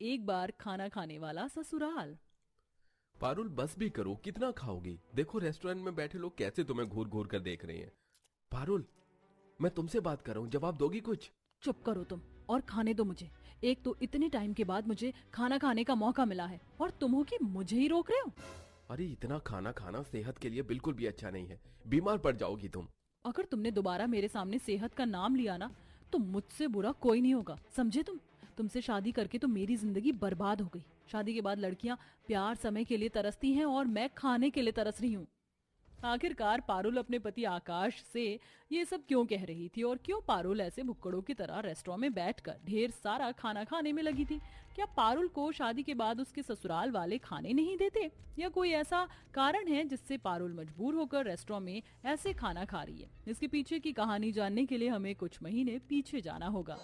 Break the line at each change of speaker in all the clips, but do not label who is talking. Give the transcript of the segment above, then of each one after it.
एक बार खाना खाने वाला ससुराल।
पारुल बस भी करो, कितना खाओगी? देखो रेस्टोरेंट में बैठे लोग कैसे तुम्हें घूर घूर कर देख रहे हैं। पारुल, मैं तुमसे बात कर रहा हूँ, जवाब दोगी कुछ?
चुप करो तुम और खाने दो मुझे। एक तो इतने टाइम के बाद मुझे खाना खाने का मौका मिला है और तुम हो कि मुझे ही रोक रहे हो।
अरे इतना खाना खाना सेहत के लिए बिल्कुल भी अच्छा नहीं है, बीमार पड़ जाओगी तुम।
अगर तुमने दोबारा मेरे सामने सेहत का नाम लिया ना तो मुझसे बुरा कोई नहीं होगा, समझे तुम? तुमसे शादी करके तो मेरी जिंदगी बर्बाद हो गई। शादी के बाद लड़कियां प्यार समय के लिए तरसती हैं और मैं खाने के लिए तरस रही हूँ। आखिरकार पारुल अपने पति आकाश से ये सब क्यों कह रही थी और क्यों पारुल ऐसे भुक्कड़ों की तरह रेस्टोरेंट में बैठकर ढेर सारा खाना खाने में लगी थी? क्या पारुल को शादी के बाद उसके ससुराल वाले खाने नहीं देते या कोई ऐसा कारण है जिससे पारुल मजबूर होकर रेस्टोरेंट में ऐसे खाना खा रही है? इसके पीछे की कहानी जानने के लिए हमें कुछ महीने पीछे जाना होगा।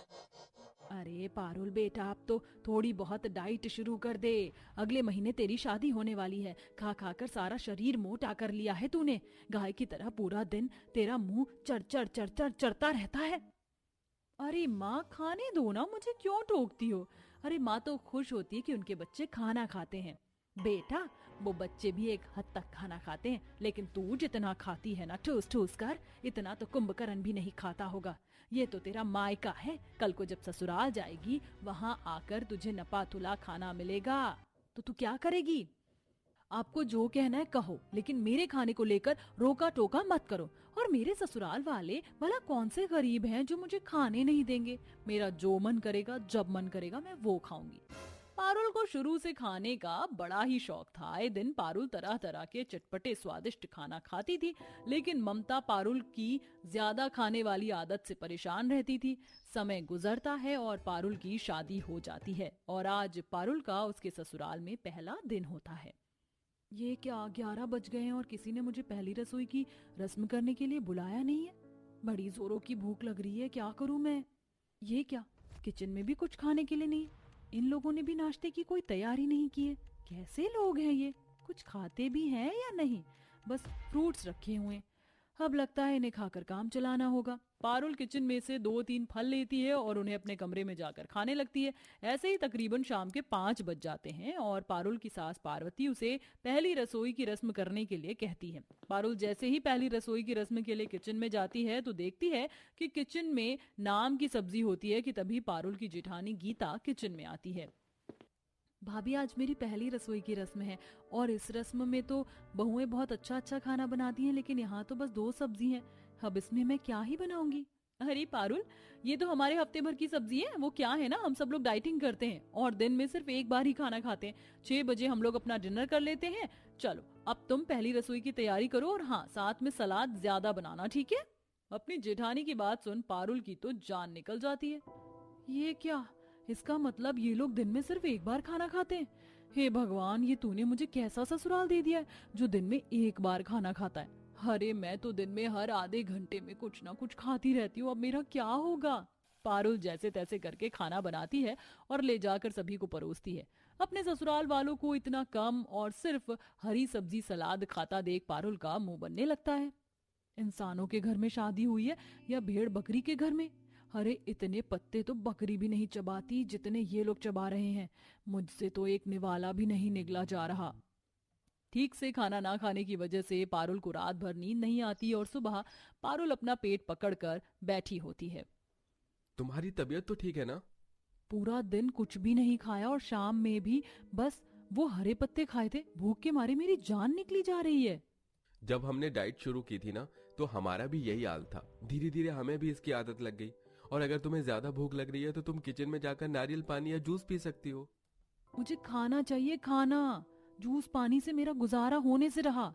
अरे पारुल बेटा, अब तो थोड़ी बहुत डाइट शुरू कर दे। अगले महीने तेरी शादी होने वाली है। खा खा कर सारा शरीर मोटा कर लिया है तूने। गाय की तरह पूरा दिन तेरा मुंह चढ़ चढ़ चढ़ चढ़ चढ़ता रहता है। अरे माँ खाने दो ना, मुझे क्यों टोकती हो? अरे माँ तो खुश होती है कि उनके बच्चे खाना खाते हैं। बेटा वो बच्चे भी एक हद तक खाना खाते हैं, लेकिन तू जितना खाती है ना ठूस ठूस कर, इतना तो कुंभकर्ण भी नहीं खाता होगा। ये तो तेरा मायका है, कल को जब ससुराल जाएगी वहां आकर तुझे नपा तुला खाना मिलेगा तो तू क्या करेगी? आपको जो कहना है कहो, लेकिन मेरे खाने को लेकर रोका टोका मत करो। और मेरे ससुराल वाले भला कौन से गरीब हैं जो मुझे खाने नहीं देंगे? मेरा जो मन करेगा जब मन करेगा मैं वो खाऊंगी। पारुल को शुरू से खाने का बड़ा ही शौक था। आए दिन पारुल तरह तरह के चटपटे स्वादिष्ट खाना खाती थी, लेकिन ममता पारुल की ज्यादा खाने वाली आदत से परेशान रहती थी। समय गुजरता है और पारुल की शादी हो जाती है और आज पारुल का उसके ससुराल में पहला दिन होता है। ये क्या 11 बज गए हैं और किसी ने मुझे पहली रसोई की रस्म करने के लिए बुलाया नहीं है। बड़ी जोरों की भूख लग रही है, क्या करूं मैं? ये क्या, किचन में भी कुछ खाने के लिए नहीं? इन लोगों ने भी नाश्ते की कोई तैयारी नहीं की है। कैसे लोग हैं ये? कुछ खाते भी हैं या नहीं? बस फ्रूट्स रखे हुए हैं। अब लगता है इन्हें खाकर काम चलाना होगा। पारुल किचन में से 2-3 फल लेती है और उन्हें अपने कमरे में जाकर खाने लगती है। ऐसे ही तकरीबन शाम के 5 बज जाते हैं और पारुल की सास पार्वती उसे पहली रसोई की रस्म करने के लिए कहती है। पारुल जैसे ही पहली रसोई की रस्म के लिए किचन में जाती है तो देखती है कि किचन में नाम की सब्जी होती है कि तभी पारुल की जेठानी गीता किचन में आती है। भाभी आज मेरी पहली रसोई की रस्म है और इस रस्म में तो बहुएं बहुत अच्छा अच्छा खाना बनाती हैं, लेकिन यहाँ तो बस 2 सब्जी हैं। अब इसमें मैं क्या ही बनाऊंगी? अरे पारुल, ये तो हमारे हफ्ते भर की सब्जी है। वो क्या है ना, हम सब लोग डाइटिंग करते हैं और दिन में सिर्फ एक बार ही खाना खाते हैं। 6 बजे हम लोग अपना डिनर कर लेते हैं। चलो अब तुम पहली रसोई की तैयारी करो और हाँ, साथ में सलाद ज्यादा बनाना, ठीक है? अपनी जेठानी की बात सुन पारुल की तो जान निकल जाती है। ये क्या, इसका मतलब ये लोग दिन में सिर्फ एक बार खाना खाते हैं? हे भगवान, ये तूने मुझे कैसा ससुराल दे दिया है जो दिन में एक बार खाना खाता है? अरे मैं तो दिन में हर आधे घंटे में कुछ ना कुछ खाती रहती हूँ, अब मेरा क्या होगा? पारुल जैसे तैसे करके खाना बनाती है और ले जाकर सभी को परोसती है। अपने ससुराल वालों को इतना कम और सिर्फ हरी सब्जी सलाद खाता देख पारुल का मुंह बनने लगता है। इंसानों के घर में शादी हुई है या भेड़ बकरी के घर में? अरे इतने पत्ते तो बकरी भी नहीं चबाती जितने ये लोग चबा रहे हैं। मुझसे तो एक निवाला भी नहीं निगला जा रहा। ठीक से खाना ना खाने की वजह से पारुल को रात भर नींद नहीं आती और सुबह पारुल अपना पेट पकड़कर बैठी होती है।
तुम्हारी तबीयत तो ठीक है ना?
पूरा दिन कुछ भी नहीं खाया और शाम में भी बस वो हरे पत्ते खाए थे। भूख के मारे मेरी जान निकली जा रही है।
जब हमने डाइट शुरू की थी ना तो हमारा भी यही हाल था। धीरे धीरे हमें भी इसकी आदत लग गई। और अगर तुम्हें ज्यादा भूख लग रही है तो तुम किचन में जाकर नारियल पानी या जूस पी सकती हो।
मुझे खाना चाहिए, खाना। जूस पानी से मेरा गुजारा होने से रहा।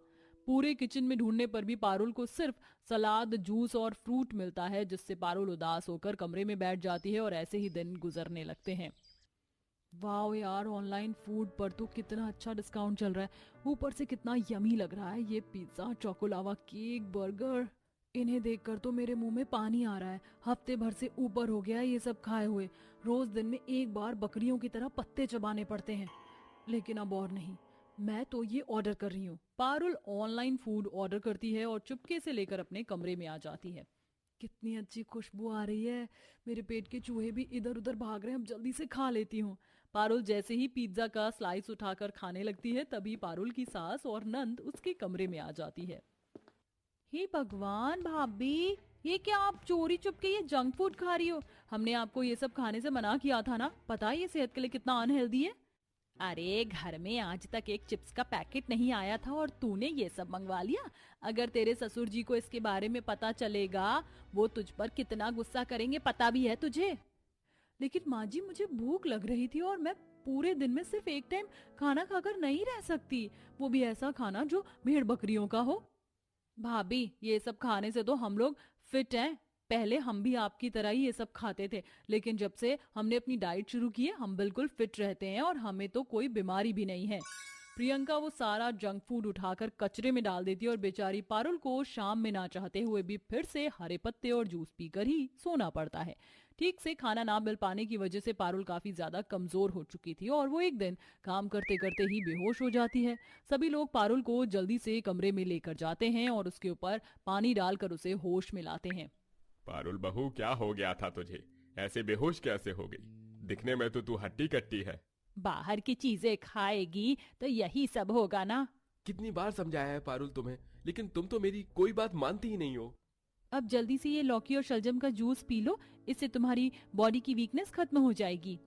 पूरे किचन में ढूंढने पर भी पारुल को सिर्फ सलाद, जूस और फ्रूट मिलता है, जिससे पारुल उदास होकर कमरे में बैठ जाती है और ऐसे ही दिन गुजरने लगते हैं। वाह यार, ऑनलाइन फूड पर तो कितना अच्छा डिस्काउंट चल रहा है। ऊपर से कितना यमी लग रहा है ये पिज्जा, चोकोलावा केक, बर्गर। इन्हें देखकर तो मेरे मुंह में पानी आ रहा है। हफ्ते भर से ऊपर हो गया ये सब खाए हुए। रोज दिन में एक बार बकरियों की तरह पत्ते चबाने पड़ते हैं। लेकिन अब और नहीं, मैं तो ये ऑर्डर कर रही हूँ। पारुल ऑनलाइन फूड ऑर्डर करती है और चुपके से लेकर अपने कमरे में आ जाती है। कितनी अच्छी खुशबू आ रही है। मेरे पेट के चूहे भी इधर उधर भाग रहे हैं, अब जल्दी से खा लेती हूँ। पारुल जैसे ही पिज्जा का स्लाइस उठाकर खाने लगती है तभी पारुल की सास और नंद उसके कमरे में आ जाती है। हे भगवान भाभी, ये क्या आप चोरी चुपके ये जंक फूड खा रही हो? हमने आपको ये सब खाने से मना किया था ना, पता है ये सेहत के लिए कितना अनहेल्दी है। अरे घर में आज तक एक चिप्स का पैकेट नहीं आया था और तूने ये सब मंगवा लिया। अगर तेरे ससुर जी को इसके बारे में पता चलेगा वो तुझ पर कितना गुस्सा करेंगे पता भी है तुझे। लेकिन माँ जी मुझे भूख लग रही थी और मैं पूरे दिन में सिर्फ एक टाइम खाना खाकर नहीं रह सकती, वो भी ऐसा खाना जो भेड़ बकरियों का हो। भाभी ये सब खाने से तो हम लोग फिट हैं। पहले हम भी आपकी तरह ही ये सब खाते थे, लेकिन जब से हमने अपनी डाइट शुरू की है हम बिल्कुल फिट रहते हैं और हमें तो कोई बीमारी भी नहीं है। प्रियंका वो सारा जंक फूड उठाकर कचरे में डाल देती है और बेचारी पारुल को शाम में ना चाहते हुए भी फिर से हरे पत्ते और जूस पीकर ही सोना पड़ता है। ठीक से खाना ना मिल पाने की वजह से पारुल काफी ज्यादा कमजोर हो चुकी थी और वो एक दिन काम करते करते ही बेहोश हो जाती है। सभी लोग पारुल को जल्दी से कमरे में लेकर जाते हैं और उसके ऊपर पानी डालकर उसे होश में लाते हैं।
पारुल बहू, क्या हो गया था तुझे? ऐसे बेहोश कैसे हो गई? दिखने में तो तू हट्टी कट्टी है।
बाहर की चीजें खाएगी तो यही सब होगा ना।
कितनी बार समझाया है पारुल तुम्हें, लेकिन तुम तो मेरी कोई बात मानती ही नहीं हो।
अब जल्दी से ये लौकी और शलजम का जूस पी लो, इससे तुम्हारी बॉडी की वीकनेस खत्म हो जाएगी।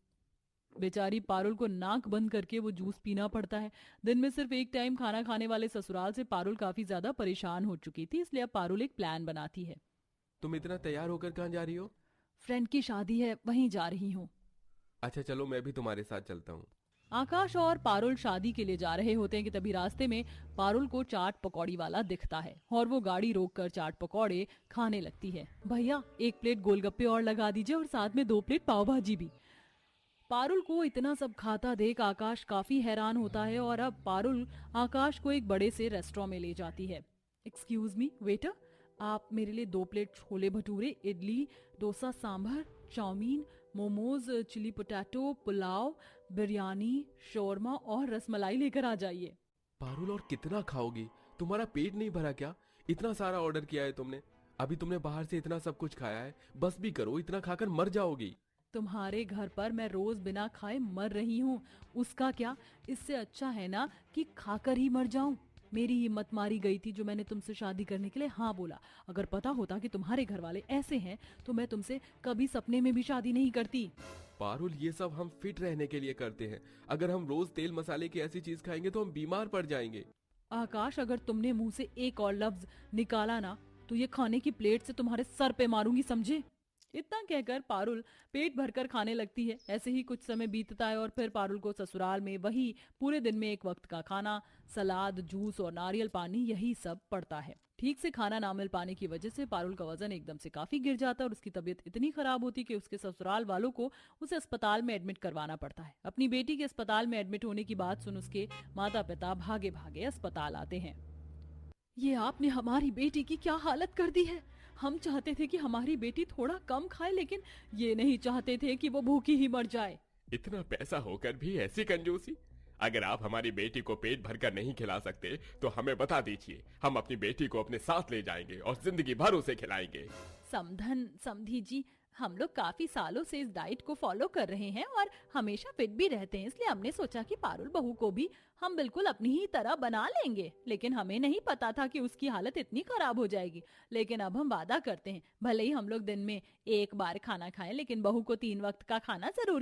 बेचारी पारुल को नाक बंद करके वो जूस पीना पड़ता है। दिन में सिर्फ एक टाइम खाना खाने वाले ससुराल से पारुल काफी ज्यादा परेशान हो चुकी थी, इसलिए अब पारुल एक प्लान बनाती है।
तुम इतना तैयार होकर कहाँ जा रही हो?
फ्रेंड की शादी है, वहीं जा रही हूँ।
अच्छा चलो, मैं भी तुम्हारे साथ चलता हूँ।
आकाश और पारुल शादी के लिए जा रहे होते हैं कि तभी रास्ते में पारुल को चाट पकौड़ी वाला दिखता है और वो गाड़ी रोककर चाट पकौड़े खाने लगती है। भैया 1 प्लेट गोलगप्पे और लगा दीजिए और साथ में 2 प्लेट पाव भाजी भी। पारुल को इतना सब खाता देख आकाश काफी हैरान होता है और अब पारुल आकाश को एक बड़े से रेस्टोरेंट में ले जाती है। एक्सक्यूज मी वेटर, आप मेरे लिए 2 plate chole bhature, idli, dosa, sambar, chowmein, momos, chilli potato, pulao, biryani, shawarma और रसमलाई लेकर आ जाइए।
पारुल और कितना खाओगी? तुम्हारा पेट नहीं भरा क्या? इतना सारा ऑर्डर किया है तुमने, अभी तुमने बाहर से इतना सब कुछ खाया है, बस भी करो, इतना खाकर मर जाओगी।
तुम्हारे घर पर मैं रोज बिना खाए मर रही हूँ, उसका क्या? इससे अच्छा है ना कि खाकर ही मर जाऊं। मेरी हिम्मत मारी गई थी जो मैंने तुमसे शादी करने के लिए हाँ बोला। अगर पता होता कि तुम्हारे घर वाले ऐसे हैं तो मैं तुमसे कभी सपने में भी शादी नहीं करती।
पारुल ये सब हम फिट रहने के लिए करते हैं, अगर हम रोज तेल मसाले की ऐसी चीज खाएंगे तो हम बीमार पड़ जाएंगे।
आकाश अगर तुमने मुंह से एक और लफ्ज निकाला ना तो ये खाने की प्लेट से तुम्हारे सर पे मारूंगी, समझे? इतना कहकर पारुल पेट भरकर खाने लगती है। ऐसे ही कुछ समय बीतता है और फिर पारुल को ससुराल में वही पूरे दिन में एक वक्त का खाना, सलाद, जूस और नारियल पानी, यही सब पड़ता है। ठीक से खाना ना मिल पाने की वजह से पारुल का वजन एकदम से काफी गिर जाता है और उसकी तबीयत इतनी खराब होती कि उसके ससुराल वालों को उसे अस्पताल में एडमिट करवाना पड़ता है। अपनी बेटी के अस्पताल में एडमिट होने की बात सुन उसके माता पिता भागे भागे अस्पताल आते हैं। ये आपने हमारी बेटी की क्या हालत कर दी है। हम चाहते थे कि हमारी बेटी थोड़ा कम खाए, लेकिन ये नहीं चाहते थे कि वो भूखी ही मर जाए।
इतना पैसा होकर भी ऐसी कंजूसी? अगर आप हमारी बेटी को पेट भरकर नहीं खिला सकते तो हमें बता दीजिए, हम अपनी बेटी को अपने साथ ले जाएंगे और जिंदगी भर उसे खिलाएंगे।
समधन समधी जी, हम लोग काफी सालों से इस डाइट को फॉलो कर रहे हैं और हमेशा फिट भी रहते हैं, इसलिए हमने सोचा कि पारुल बहू को भी हम बिल्कुल अपनी ही तरह बना लेंगे। लेकिन हमें नहीं पता था कि उसकी हालत इतनी खराब हो जाएगी। लेकिन अब हम वादा करते हैं, भले ही हम लोग दिन में 1 बार खाना खाएं, लेकिन बहू को 3 वक्त का खाना जरूर